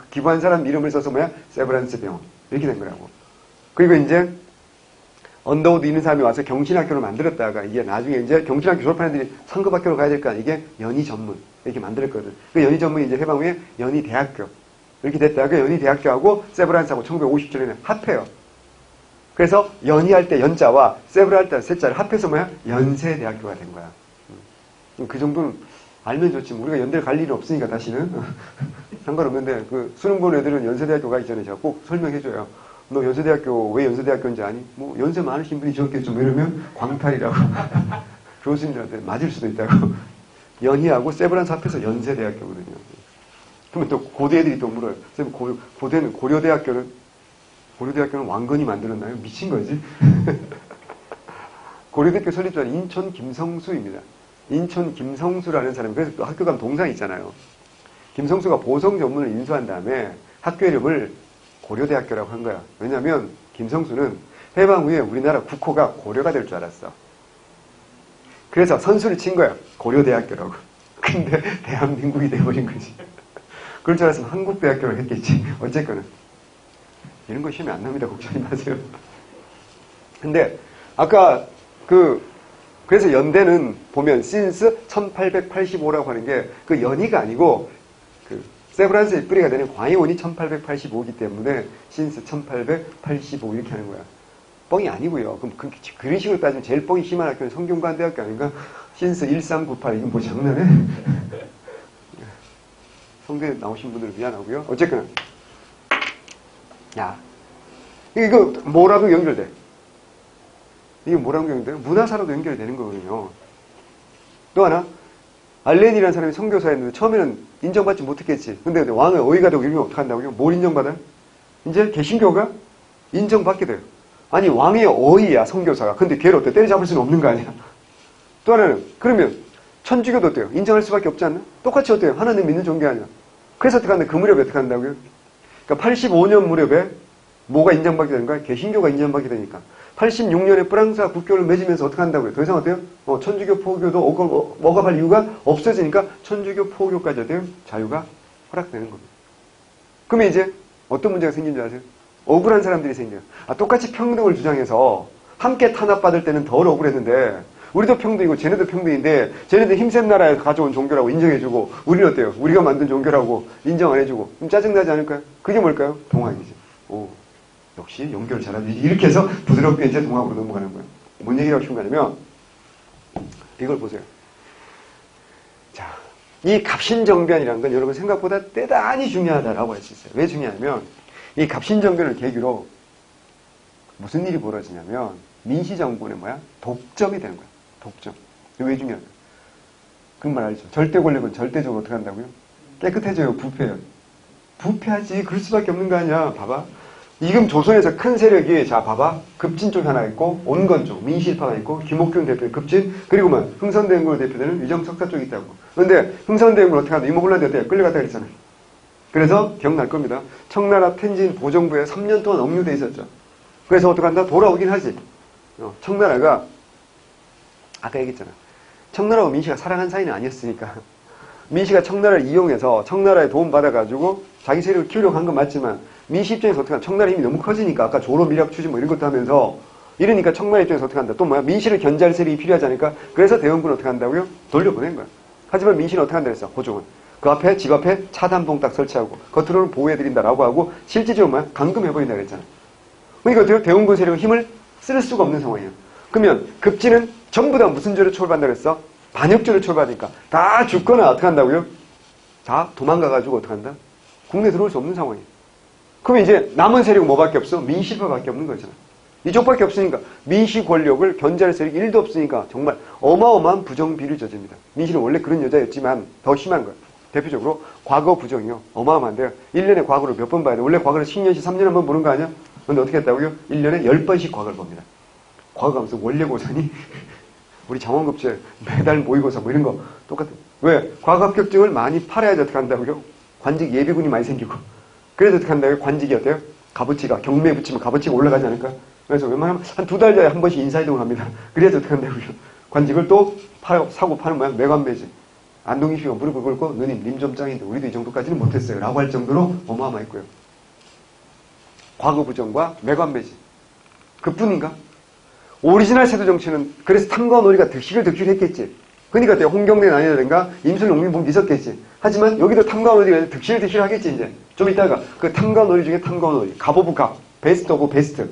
기부한 사람 이름을 써서 뭐야? 세브란스 병원. 이렇게 된 거라고. 그리고 이제 언더우드 있는 사람이 와서 경신학교를 만들었다가 이게 나중에 이제 경신학교 졸업한 애들이 상급학교로 가야 될까 이게 연희전문 이렇게 만들었거든. 그 연희전문이 이제 해방 후에 연희대학교 이렇게 됐다가 연희대학교하고 세브란스하고 1957년에 합해요. 그래서 연희할 때 연자와 세브랄 때 세자를 합해서 뭐야? 연세대학교가 된 거야. 그 정도는 알면 좋지. 우리가 연대를 갈 일은 없으니까 다시는 상관없는데 그 수능 보는 애들은 연세대학교 가기 전에 제가 꼭 설명해줘요. 너 연세대학교 왜 연세대학교인지 아니? 뭐 연세 많으신 분이 적겠죠. 뭐 이러면 광탈이라고 교수님들한테 맞을 수도 있다고. 연희하고 세브란스 합해서 연세대학교거든요. 그러면 또 고대 애들이 또 물어요. 선생님 고대는 고려대학교는 왕건이 만들었나요? 미친 거지. 고려대학교 설립자는 인천 김성수입니다. 인천 김성수라는 사람이 그래서 또 학교 가면 동상이 있잖아요. 김성수가 보성 전문을 인수한 다음에 학교 이름을 고려대학교라고 한 거야. 왜냐하면 김성수는 해방 후에 우리나라 국호가 고려가 될 줄 알았어. 그래서 선수를 친 거야. 고려대학교라고. 근데 대한민국이 돼버린 거지. 그럴 줄 알았으면 한국대학교를 했겠지. 어쨌거나. 이런 거 시험에 안 납니다. 걱정하지 마세요. 근데 아까 그래서 연대는 보면 since 1885라고 하는 게 그 연희가 아니고 그 세브란스의 뿌리가 되는 광해원이 1885이기 때문에 since 1885 이렇게 하는 거야. 뻥이 아니고요. 그럼 그런 식으로 따지면 제일 뻥이 심한 학교는 성균관대학교 아닌가? since 1398 이건 뭐 장난해? 성대에 나오신 분들 미안하고요. 어쨌거나 야, 이거 뭐라도 연결돼. 이게 뭐라고 연결돼? 문화사로도 연결이 되는 거거든요. 또 하나, 알렌이라는 사람이 선교사였는데 처음에는 인정받지 못했겠지. 근데 왕의 어이가 되고 이러면 어떡한다고요? 뭘 인정받아요? 이제 개신교가 인정받게 돼요. 아니 왕의 어이야 선교사가. 근데 걔를 어때? 때려잡을 수는 없는 거 아니야. 또 하나는 그러면 천주교도 어때요? 인정할 수밖에 없지 않나? 똑같이 어때요? 하나님 믿는 종교 아니야. 그래서 어떻게 한다? 그 무렵에 어떻게 한다고요? 그러니까 85년 무렵에 뭐가 인정받게 되는 거야? 개신교가 인정받게 되니까. 86년에 프랑스와 국교를 맺으면서 어떻게 한다고요? 더 이상 어때요? 천주교 포교도 억압할 이유가 없어지니까 천주교 포교까지 어때요? 자유가 허락되는 겁니다. 그러면 이제 어떤 문제가 생긴 줄 아세요? 억울한 사람들이 생겨요. 똑같이 평등을 주장해서 함께 탄압받을 때는 덜 억울했는데 우리도 평등이고 쟤네도 평등인데 쟤네들 힘센 나라에서 가져온 종교라고 인정해주고 우리는 어때요? 우리가 만든 종교라고 인정 안 해주고 좀 짜증나지 않을까요? 그게 뭘까요? 동학이죠. 오, 역시 연결 잘하지. 이렇게 해서 부드럽게 이제 동학으로 넘어가는 거예요. 뭔 얘기를 하고 싶은 거냐면 이걸 보세요. 자, 이 갑신정변이라는 건 여러분 생각보다 대단히 중요하다라고 할 수 있어요. 왜 중요하냐면 이 갑신정변을 계기로 무슨 일이 벌어지냐면 민시정권의 독점이 되는 거야. 독점. 이게 왜 중요하냐? 그런 말 알죠? 절대 권력은 절대적으로 어떻게 한다고요? 깨끗해져요? 부패해요? 부패하지. 그럴 수밖에 없는 거 아니야. 봐봐. 지금 조선에서 큰 세력이 자 봐봐. 급진 쪽 하나 있고 온건 쪽 민실파가 있고 김옥균 대표 급진 그리고 흥선대원군을 대표되는 위정석사 쪽이 있다고. 그런데 흥선대원군 어떻게 한다? 이모블란데 어때요? 끌려갔다 그랬잖아요. 그래서 기억날 겁니다. 청나라 텐진 보정부에 3년 동안 억류돼 있었죠. 그래서 어떻게 한다? 돌아오긴 하지. 청나라가 아까 얘기했잖아. 청나라와 민씨가 사랑한 사이는 아니었으니까 민씨가 청나라를 이용해서 청나라에 도움 받아가지고 자기 세력을 키우려고 한 건 맞지만 민씨 입장에서 어떻게 한다? 청나라 힘이 너무 커지니까 아까 조로 밀약 추진 이런 것도 하면서 이러니까 청나라 입장에서 어떻게 한다? 또 민씨를 견제할 세력이 필요하지 않을까? 그래서 대원군을 어떻게 한다고요? 돌려보낸 거야. 하지만 민씨는 어떻게 한다 그랬어? 고종은. 그 앞에 집 앞에 차단봉 딱 설치하고 겉으로는 보호해드린다라고 하고 실질적으로 감금해버린다 그랬잖아. 그러니까 어때요? 대원군 세력은 힘을 쓸 수가 없는 상황이에요. 그러면 급진은 전부 다 무슨 죄를 처벌받는다 그랬어? 반역죄를 처벌받으니까 다 죽거나 어떻게 한다고요? 다 도망가가지고 어떻게 한다? 국내에 들어올 수 없는 상황이에요. 그러면 이제 남은 세력은 뭐밖에 없어? 민시파밖에 없는 거잖아. 이쪽밖에 없으니까 민시 권력을 견제할 세력이 1도 없으니까 정말 어마어마한 부정비를 저집니다. 민시는 원래 그런 여자였지만 더 심한 거예요. 대표적으로 과거 부정이요. 어마어마한데요. 1년에 과거를 몇 번 봐야 돼. 원래 과거를 10년씩 3년에 한 번 보는 거 아니야? 근데 어떻게 했다고요? 1년에 10번씩 과거를 봅니다. 과거가 무슨 원래고사니? 우리 장원급제 매달 모의고사 이런 거 똑같아. 왜? 과거 합격증을 많이 팔아야지 어떻게 한다고요? 관직 예비군이 많이 생기고. 그래서 어떻게 한다고요? 관직이 어때요? 값어치가 경매에 붙이면 값어치가 올라가지 않을까? 그래서 웬만하면 한 2달 전에 한 번씩 인사이동을 합니다. 그래서 어떻게 한다고요? 관직을 또 사고 파는 모양 매관매지. 안동희 씨가 무릎을 꿇고 누님 님 좀 짱인데 우리도 이 정도까지는 못했어요. 라고 할 정도로 어마어마했고요. 과거 부정과 매관매지. 그뿐인가? 오리지널 세도 정치는 그래서 탐과 놀이가 득실했겠지. 그러니까 홍경래 난이라든가 임술 농민봉도 있었겠지. 하지만 여기도 탐과 놀이가 득실하겠지 이제. 좀 이따가 그 탐과 놀이 중에 탐과 놀이. 갑 오브 갑. 베스트 오브 베스트.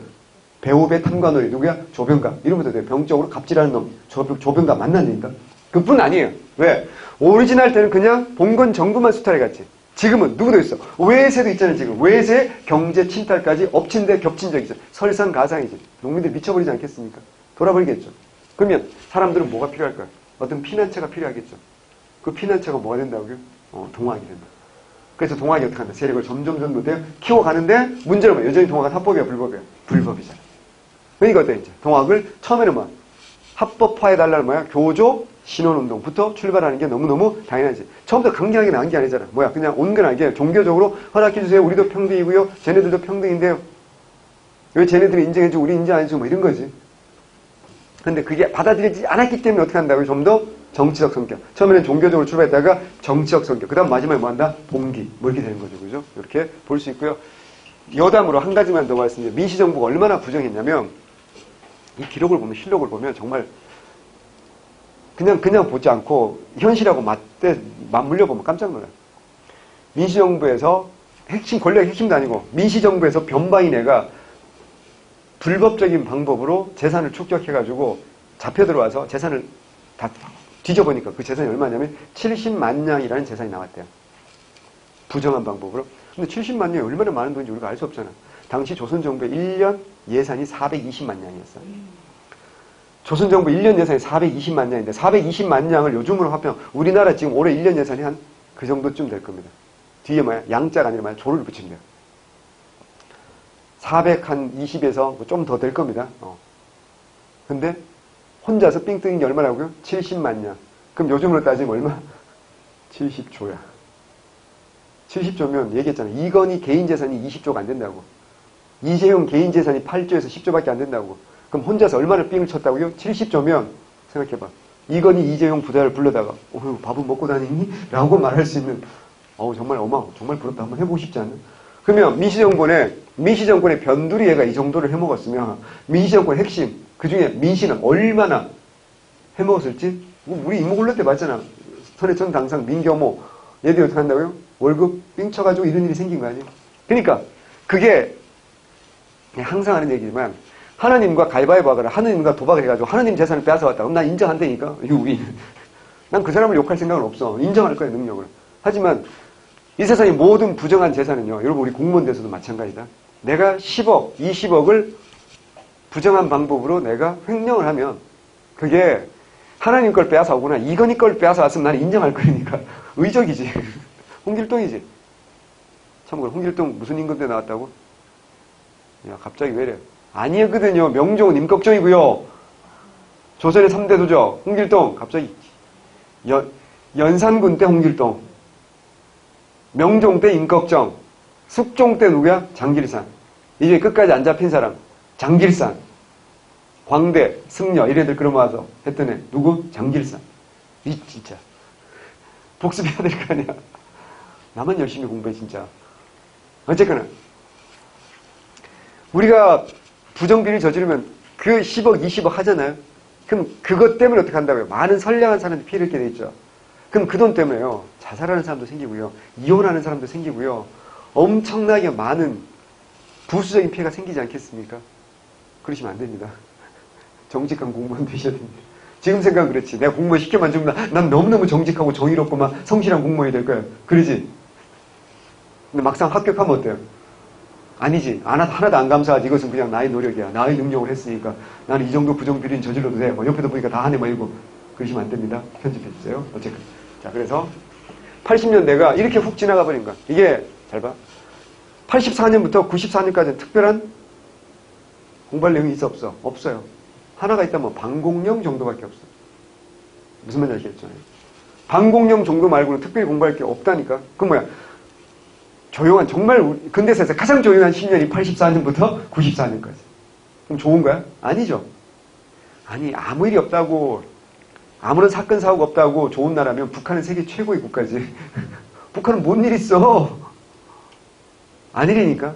배우배 탐과 놀이. 누구야? 조병갑. 이러면서 돼요. 병적으로 갑질하는 놈. 조병갑 만났으니까. 그뿐 아니에요. 왜? 오리지널 때는 그냥 봉건 정부만 수탈해 갔지. 지금은 누구도 있어. 외세도 있잖아요, 지금. 외세 경제 침탈까지 엎친 데 겹친 적이죠. 설상가상이지. 농민들 미쳐버리지 않겠습니까? 돌아버리겠죠. 그러면 사람들은 뭐가 필요할까요? 어떤 피난처가 필요하겠죠. 그 피난처가 뭐가 된다고요? 동학이 된다. 그래서 동학이 어떻게 한다? 세력을 점점 키워가는데 문제는 뭐야? 여전히 동학은 합법이야, 불법이야? 불법이잖아. 그러니까 어때, 이제? 동학을 처음에는 뭐야? 합법화해달라는 뭐야? 교조, 신혼운동부터 출발하는 게 너무너무 당연하지. 처음부터 강경하게 나온 게 아니잖아. 뭐야, 그냥 온건하게 종교적으로 허락해주세요. 우리도 평등이고요. 쟤네들도 평등인데요. 왜 쟤네들이 인정해주고 우리 인정 안 해주고 이런 거지. 근데 그게 받아들이지 않았기 때문에 어떻게 한다고요? 좀 더 정치적 성격. 처음에는 종교적으로 출발했다가 정치적 성격. 그 다음 마지막에 뭐 한다? 봉기. 뭐 이렇게 되는 거죠. 그죠? 이렇게 볼 수 있고요. 여담으로 한 가지만 더 말씀드리면 민시정부가 얼마나 부정했냐면 이 기록을 보면, 실록을 보면 정말 그냥 보지 않고 현실하고 맞물려 보면 깜짝 놀라요. 민시정부에서 권력의 핵심도 아니고 민시정부에서 변방인 애가 불법적인 방법으로 재산을 축적해가지고 잡혀 들어와서 재산을 다 뒤져보니까 그 재산이 얼마냐면 70만 냥이라는 재산이 나왔대요. 부정한 방법으로. 근데 70만 냥이 얼마나 많은 돈인지 우리가 알 수 없잖아. 당시 조선정부의 1년 예산이 420만 냥이었어. 조선정부 1년 예산이 420만 냥인데 420만 냥을 요즘으로 합하면 우리나라 지금 올해 1년 예산이 한 그 정도쯤 될 겁니다. 뒤에 뭐야? 양자가 아니라 뭐야? 조를 붙이면 돼요. 420에서 좀 더 될 겁니다. 근데 혼자서 삥 뜯은 게 얼마라고요? 70만 냥. 그럼 요즘으로 따지면 얼마? 70조야. 70조면 얘기했잖아. 이건희 개인 재산이 20조가 안 된다고. 이재용 개인 재산이 8조에서 10조밖에 안 된다고. 그럼 혼자서 얼마나 삥을 쳤다고요? 70조면 생각해봐. 이건희 이재용 부자를 불러다가 밥은 먹고 다니니? 라고 말할 수 있는 정말 정말 부럽다. 한번 해보고 싶지 않나? 그러면 민시정권의 변두리 애가 이 정도를 해먹었으면 민시정권의 핵심, 그 중에 민시는 얼마나 해먹었을지? 우리 이모골로 때 봤잖아. 선해천 당상 민경모. 얘들이 어떻게 한다고요? 월급 삥 쳐가지고 이런 일이 생긴 거 아니에요? 그러니까 그게 항상 하는 얘기지만 하나님과 가위바위보 하거나 하나님과 도박을 해가지고 하나님 재산을 빼앗아왔다. 그럼 난 인정한다니까. 이거 우리. 난 그 사람을 욕할 생각은 없어. 인정할 거야, 능력을. 하지만 이 세상의 모든 부정한 재산은요. 여러분 우리 공무원 돼서도 마찬가지다. 내가 10억, 20억을 부정한 방법으로 내가 횡령을 하면 그게 하나님 걸 빼앗아 오거나 이건희 걸 빼앗아 왔으면 나는 인정할 거니까. 의적이지. 홍길동이지. 참고로 홍길동 무슨 임금때 나왔다고? 야, 갑자기 왜 이래? 아니거든요. 명종은 임꺽정이고요. 조선의 3대 도적 홍길동. 갑자기 연산군 때 홍길동. 명종 때 임꺽정. 숙종 때 누구야? 장길산. 이제 끝까지 안 잡힌 사람. 장길산. 광대, 승려 이런 애들 끌어모아서 했던 애. 누구? 장길산. 이 진짜. 복습해야 될 거 아니야. 나만 열심히 공부해 진짜. 어쨌거나 우리가 부정비를 저지르면 그 10억, 20억 하잖아요. 그럼 그것 때문에 어떻게 한다고요? 많은 선량한 사람들이 피해를 입게 돼 있죠. 그럼 그 돈 때문에요. 자살하는 사람도 생기고요. 이혼하는 사람도 생기고요. 엄청나게 많은 부수적인 피해가 생기지 않겠습니까? 그러시면 안 됩니다. 정직한 공무원 되셔야 됩니다. 지금 생각은 그렇지. 내가 공무원 쉽게 만들면 난 너무너무 정직하고 정의롭고 막 성실한 공무원이 될 거야. 그러지? 근데 막상 합격하면 어때요? 아니지. 하나도 안 감사하지. 이것은 그냥 나의 노력이야. 나의 능력을 했으니까. 나는 이 정도 부정비리는 저질러도 돼. 뭐 옆에도 보니까 다 하네. 뭐 이거. 그러시면 안 됩니다. 편집해주세요. 어쨌든. 자, 그래서 80년대가 이렇게 훅 지나가 버린 거야. 이게, 잘 봐. 84년부터 94년까지는 특별한 공부할 내용이 있어, 없어? 없어요. 하나가 있다면 방공령 정도밖에 없어. 무슨 말인지 아시겠죠? 방공령 정도 말고는 특별히 공부할 게 없다니까. 그건 뭐야? 조용한, 정말 근대사에서 가장 조용한 10년이 84년부터 94년까지. 그럼 좋은 거야? 아니죠. 아니, 아무 일이 없다고, 아무런 사건, 사고가 없다고 좋은 나라면 북한은 세계 최고의 국가지. 북한은 뭔 일 있어? 아니라니까.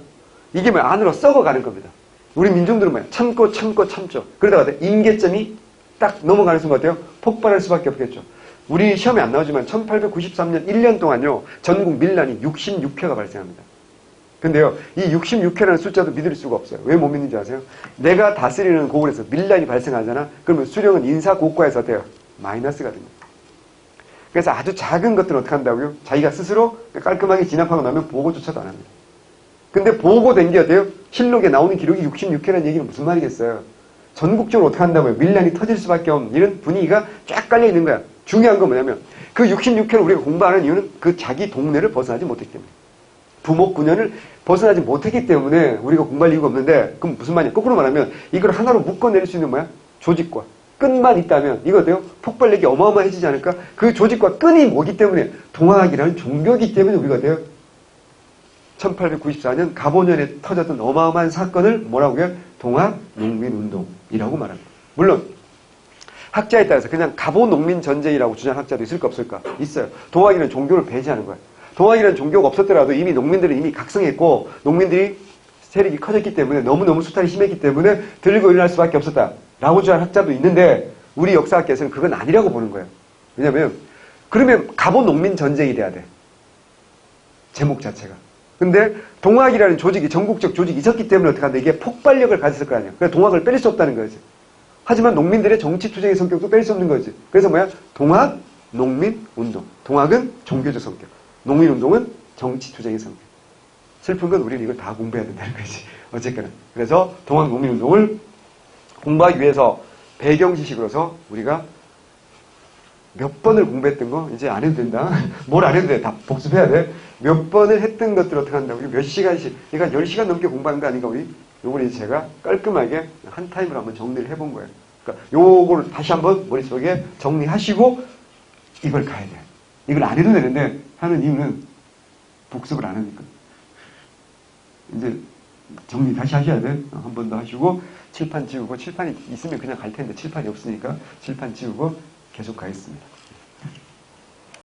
이게 뭐야? 안으로 썩어가는 겁니다. 우리 민중들은 뭐야? 참고, 참고, 참죠. 그러다가 임계점이 딱 넘어가는 순간 어때요? 폭발할 수밖에 없겠죠. 우리 시험에 안 나오지만 1893년 1년 동안요. 전국 밀란이 66회가 발생합니다. 근데요. 이 66회라는 숫자도 믿을 수가 없어요. 왜 못 믿는지 아세요? 내가 다스리는 고을에서 밀란이 발생하잖아. 그러면 수령은 인사 고과에서 어때요? 마이너스가 됩니다. 그래서 아주 작은 것들은 어떻게 한다고요? 자기가 스스로 깔끔하게 진압하고 나면 보고조차도 안 합니다. 근데 보고된 게 어때요? 실록에 나오는 기록이 66회라는 얘기는 무슨 말이겠어요? 전국적으로 어떻게 한다고요? 밀란이 터질 수밖에 없는 이런 분위기가 쫙 깔려 있는 거야. 중요한 건 뭐냐면 그 66회를 우리가 공부하는 이유는 그 자기 동네를 벗어나지 못했기 때문에. 부목 9년을 벗어나지 못했기 때문에 우리가 공부할 이유가 없는데 그럼 무슨 말이냐? 거꾸로 말하면 이걸 하나로 묶어낼 수 있는 뭐야? 조직과 끈만 있다면 이거 어때요? 폭발력이 어마어마해지지 않을까? 그 조직과 끈이 뭐기 때문에 동학이라는 종교이기 때문에 우리가 어때요? 1894년 갑오년에 터졌던 어마어마한 사건을 뭐라고 해요? 동학농민운동이라고 말합니다. 물론 학자에 따라서 그냥 갑오농민 전쟁이라고 주장하는 학자도 있을까 없을까? 있어요. 동학이라는 종교를 배제하는 거야. 동학이라는 종교가 없었더라도 이미 농민들은 이미 각성했고 농민들이 세력이 커졌기 때문에 너무너무 수탈이 심했기 때문에 들고 일어날 수밖에 없었다라고 주장하는 학자도 있는데 우리 역사학계에서는 그건 아니라고 보는 거예요. 왜냐하면 그러면 갑오농민 전쟁이 돼야 돼. 제목 자체가. 근데 동학이라는 조직이 전국적 조직이 있었기 때문에 어떻게 한다? 이게 폭발력을 가졌을 거 아니야. 그래서 동학을 뺄 수 없다는 거지. 하지만 농민들의 정치투쟁의 성격도 뺄 수 없는 거지. 그래서 뭐야? 동학, 농민, 운동. 동학은 종교적 성격. 농민운동은 정치투쟁의 성격. 슬픈 건 우리는 이걸 다 공부해야 된다는 거지. 어쨌거나. 그래서 동학, 농민운동을 공부하기 위해서 배경 지식으로서 우리가 몇 번을 공부했던 거 이제 안 해도 된다. 뭘 안 해도 돼. 다 복습해야 돼. 몇 번을 했던 것들 어떻게 한다. 우리 몇 시간씩. 그러니까 10시간 넘게 공부하는 거 아닌가 우리? 요걸 이제 제가 깔끔하게 한 타임으로 한번 정리를 해본 거예요. 그러니까 요거를 다시 한번 머릿속에 정리하시고 이걸 가야 돼. 이걸 안 해도 되는데 하는 이유는 복습을 안 하니까. 이제 정리 다시 하셔야 돼. 한 번 더 하시고 칠판 지우고 칠판이 있으면 그냥 갈 텐데 칠판이 없으니까 칠판 지우고 계속 가겠습니다.